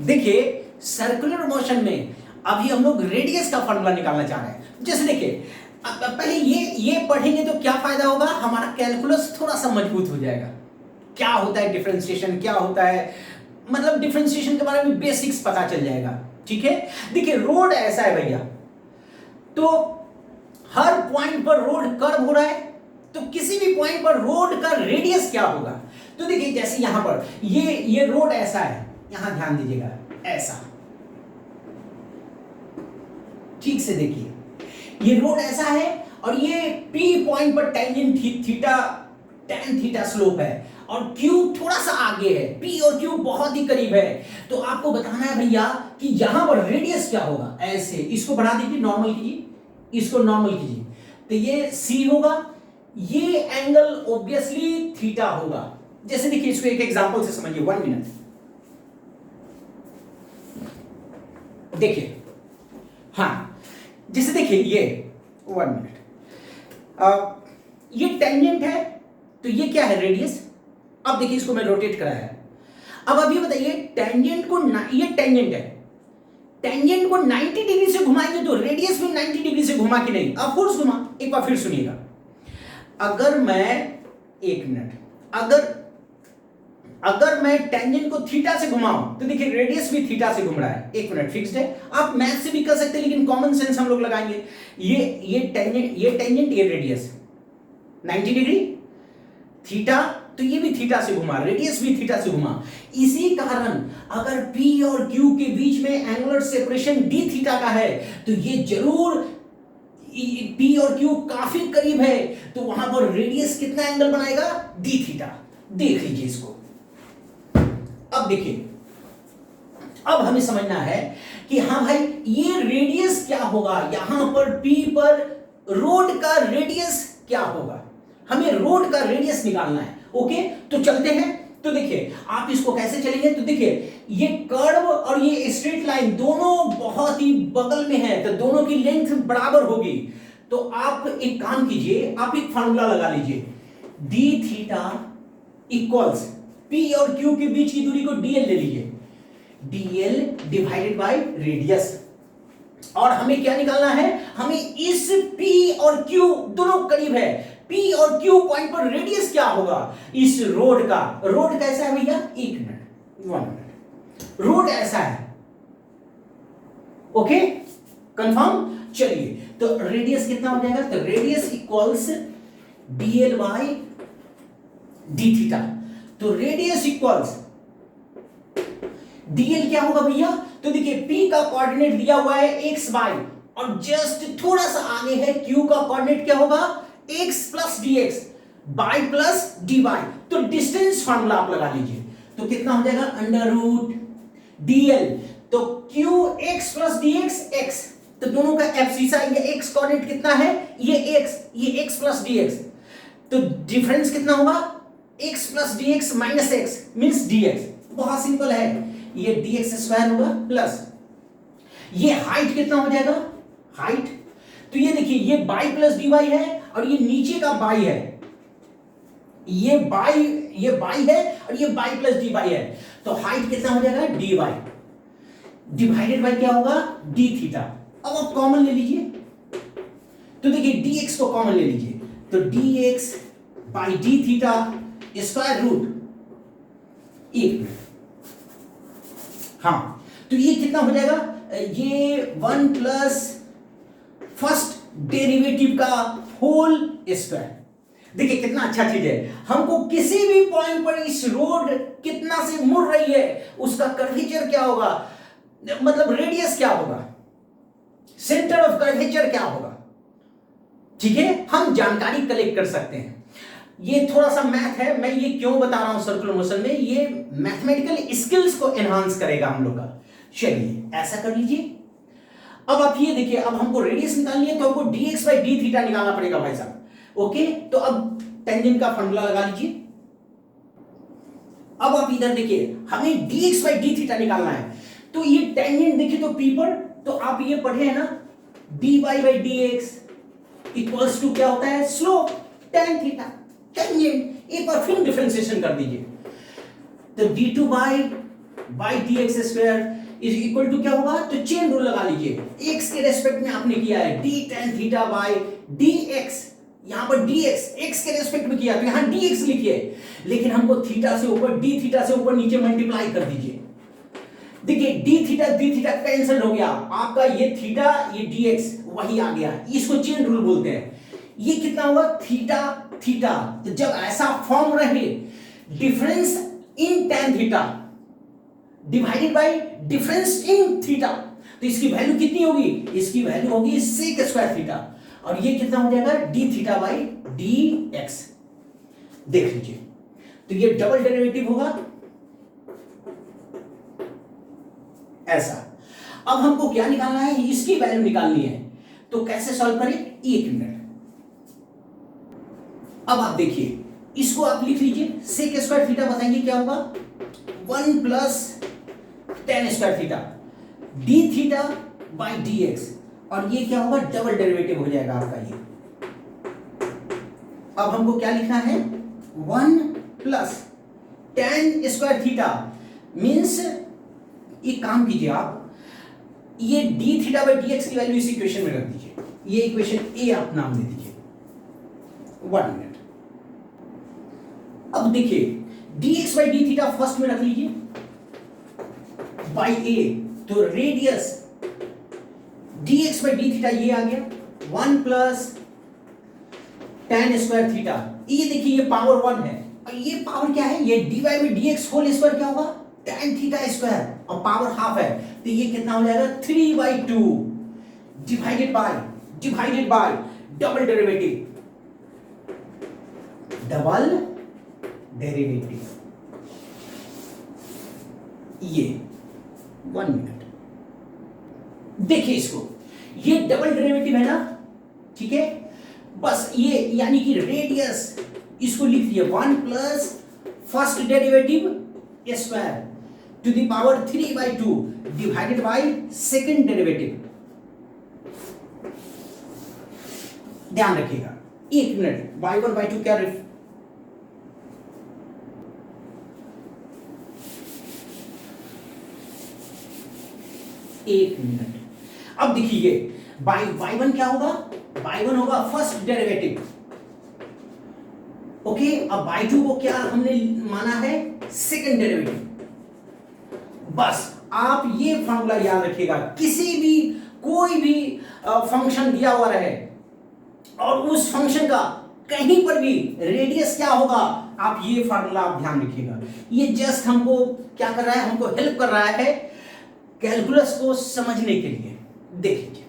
देखिए circular motion में अभी हम लोग रेडियस का फॉर्मूला निकालना चाह रहे हैं। जैसे देखिए पहले ये पढ़ेंगे तो क्या फायदा होगा, हमारा कैलकुलस थोड़ा सा मजबूत हो जाएगा। क्या होता है डिफरेंशिएशन, क्या होता है, मतलब डिफरेंशिएशन के बारे में बेसिक्स पता चल जाएगा। ठीक है, देखिए रोड ऐसा है भैया, तो हर पॉइंट पर रोड कर्व हो रहा है, तो किसी भी पॉइंट पर रोड का रेडियस क्या होगा। तो देखिए जैसे यहां पर ये रोड ऐसा है, यहां ध्यान दीजिएगा, ऐसा ठीक से देखिए, ये रोड ऐसा है और ये P पॉइंट पर tangent theta tan theta slope है और Q थोड़ा सा आगे है, P और Q बहुत ही करीब है। तो आपको बताना है भैया कि यहां पर रेडियस क्या होगा। ऐसे इसको बढ़ा दीजिए, नॉर्मल कीजिए, इसको नॉर्मल कीजिए, तो ये C होगा, ये एंगल ऑब्वियसली थीटा होगा। जैसे देखिए इसको एक एग्जांपल से समझिए, 1 मिनट देखिए। हाँ जैसे देखिए ये 1 मिनट, ये टेंजेंट है, तो ये क्या है, रेडियस। अब देखिए इसको मैं रोटेट कराया है। अब ये बताइए टेंजेंट को ये टेंजेंट है, टेंजेंट को 90 डिग्री से घुमाएंगे तो रेडियस भी 90 डिग्री से घुमा कि नहीं, ऑफ कोर्स घुमा। एक बार फिर सुनिएगा, अगर मैं 1 मिनट, अगर मैं टेंजेंट को थीटा से घुमाऊं तो देखिए रेडियस भी थीटा से घूम रहा है। 1 मिनट फिक्स्ड है, आप मैथ से भी कर सकते हैं लेकिन कॉमन सेंस हम लोग लगाएंगे। ये टेंजेंट ये रेडियस 90 डिग्री, थीटा तो ये भी थीटा से घुमा, रेडियस भी थीटा से घुमा। इसी कारण अगर P और Q के बीच में एंगुलर सेपरेशन d थीटा का है तो ये जरूर P और Q काफी करीब है, तो वहां पर रेडियस कितना एंगल बनाएगा, d थीटा। देख लीजिए इसको। अब देखिए, अब हमें समझना है कि हाँ भाई ये रेडियस क्या होगा, यहां पर P पर रोड का रेडियस क्या होगा, हमें रोड का रेडियस निकालना है। ओके तो चलते हैं। तो देखिए आप इसको कैसे चलेंगे, तो देखिए ये कर्व और ये स्ट्रेट लाइन दोनों बहुत ही बगल में है, तो दोनों की लेंथ बराबर होगी। तो आप एक काम कीजिए, आप एक फार्मूला लगा लीजिए, डी थीटा इक्वल्स P और Q के बीच की दूरी को dl ले लीजिए, dl डिवाइडेड बाय रेडियस। और हमें क्या निकालना है, हमें इस P और Q दोनों करीब है, P और Q पॉइंट पर रेडियस क्या होगा इस रोड का। रोड कैसा है भैया, 1 मिनट 1 मिनट, रोड ऐसा है। Okay confirm. चलिए तो रेडियस कितना हो जाएगा, तो radius equals dl by d theta. तो रेडियस इक्वल्स dl क्या होगा भैया, तो देखिए P का कोऑर्डिनेट दिया हुआ है x y और जस्ट थोड़ा सा आगे है Q का कोऑर्डिनेट क्या होगा, x plus dx y plus dy। तो डिस्टेंस फार्मूला आप लगा लीजिए, तो कितना हो जाएगा, अंडर रूट dl, तो q x plus dx x, तो दोनों का एब्सिसा, ये x कोऑर्डिनेट कितना है, ये x प्लस dx, तो डिफरेंस कितना होगा, x plus dx minus x means dx। बहुत सिंपल है, ये dx स्क्वायर होगा प्लस ये हाइट कितना हो जाएगा, हाइट, तो ये देखिए ये y प्लस dy है और ये नीचे का y है, ये y है और ये y प्लस dy है, तो हाइट कितना हो जाएगा, dy डिवाइडेड बाय क्या होगा, d थीटा। अब आप कॉमन ले लीजिए, तो देखिए dx को कॉमन ले लीजिए, तो dx by d theta square root 1। हाँ तो ये कितना हो जाएगा, ये 1 प्लस फर्स्ट डेरिवेटिव का होल स्क्वायर। देखिए कितना अच्छा चीज है, हमको किसी भी पॉइंट पर इस रोड कितना से मुड़ रही है उसका कर्वेचर क्या होगा, मतलब रेडियस क्या होगा, सेंटर ऑफ कर्वेचर क्या होगा। ठीक है, हम जानकारी कलेक्ट कर सकते हैं। ये थोड़ा सा मैथ है, मैं ये क्यों बता रहा हूं सर्कुलर मोशन में, ये मैथमेटिकल स्किल्स को एनहांस करेगा हम लोग का। चलिए ऐसा कर लीजिए। अब आप ये देखिए, अब हमको रेडियस निकालनी है तो हमको dx बाई d थीटा निकालना पड़ेगा भाई साहब। ओके तो अब टेंजेंट का फॉर्मूला लगा लीजिए। अब आप इधर देखिए, हमें dx बाई d थीटा निकालना है, तो ये टेंजेंट देखिए तो P पर, तो आप ये पढ़े हैं ना, dy by dx equals to क्या होता है, स्लोप tan थीटा। टेंजेंट एक बार फिर डिफरेंशिएशन कर दीजिए, तो d2 by by d x square is equal to क्या होगा, तो चेन रूल लगा लीजिए, एक्स के रेस्पेक्ट में आपने किया है D tan theta by d x, यहां पर डी एक्स के रेस्पेक्ट में किया तो यहां डी एक्स लिखिए, लेकिन हमको थीटा से ऊपर डी थीटा से ऊपर नीचे मल्टीप्लाई कर दीजिए। देखिए डी थीटा कैंसिल हो गया, आपका ये थीटा ये डी एक्स वही आ गया, इसको चेन रूल बोलते हैं। ये कितना हुआ, थीटा थीटा, तो जब ऐसा फॉर्म रहे difference in tan theta divided by difference in theta, तो इसकी वैल्यू कितनी होगी, इसकी वैल्यू होगी sec स्क्वायर थीटा, और ये कितना हो जाएगा d theta by d x. देख लीजिए, तो ये डबल डेरिवेटिव होगा ऐसा। अब हमको क्या निकालना है, इसकी वैल्यू निकालनी है, तो कैसे सॉल्व करें, एक मिनट। अब आप देखिए, इसको आप लिख लीजिए, सेक स्क्वायर थीटा बताएंगे क्या होगा, 1 plus ten square theta D theta by d x, और ये क्या होगा, डबल डेरिवेटिव हो जाएगा आपका ये। अब हमको क्या लिखना है, 1 plus ten square theta means, एक काम कीजिए आप, ये D theta by d x की वैल्यू इस इक्वेशन में रख दीजिए, ये इक्वेशन ए आप नाम दे दीजिए, 1 मिनट। अब देखिए dx by D theta first में रख लीजिए बाई ए, तो radius dx by D theta ये आ गया 1 प्लस टेन स्क्वायर थीटा, ये देखिए ये पावर 1 है, और ये पावर क्या है, ये d y by d x whole square क्या होगा, टेन थीटा स्क्वायर, और पावर हाफ है, तो ये कितना हो जाएगा 3/2 डिवाइडेड बाय डबल डेरिवेटिव, ये 1 मिनट। देखिए इसको, ये डबल डेरिवेटिव है ना, ठीक है, बस ये यानी कि रेडियस, इसको लिख दिए 1 plus first derivative square to the power 3/2 divided by second derivative. ध्यान रखिएगा, एक मिनट, y1/2 क्या एक मिनट। अब देखिए y1 क्या होगा, y1 होगा फर्स्ट डेरिवेटिव, ओके। अब y2 को क्या हमने माना है, सेकंड डेरिवेटिव। बस आप ये फॉर्मूला याद रखिएगा, किसी भी कोई भी फंक्शन दिया हुआ रहे और उस फंक्शन का कहीं पर भी रेडियस क्या होगा, आप ये फार्मूला आप ध्यान रखिएगा। ये जस्ट हमको क्या कर रहा है, हमको हेल्प कर रहा है कैलकुलस को समझने के लिए। देख लीजिए,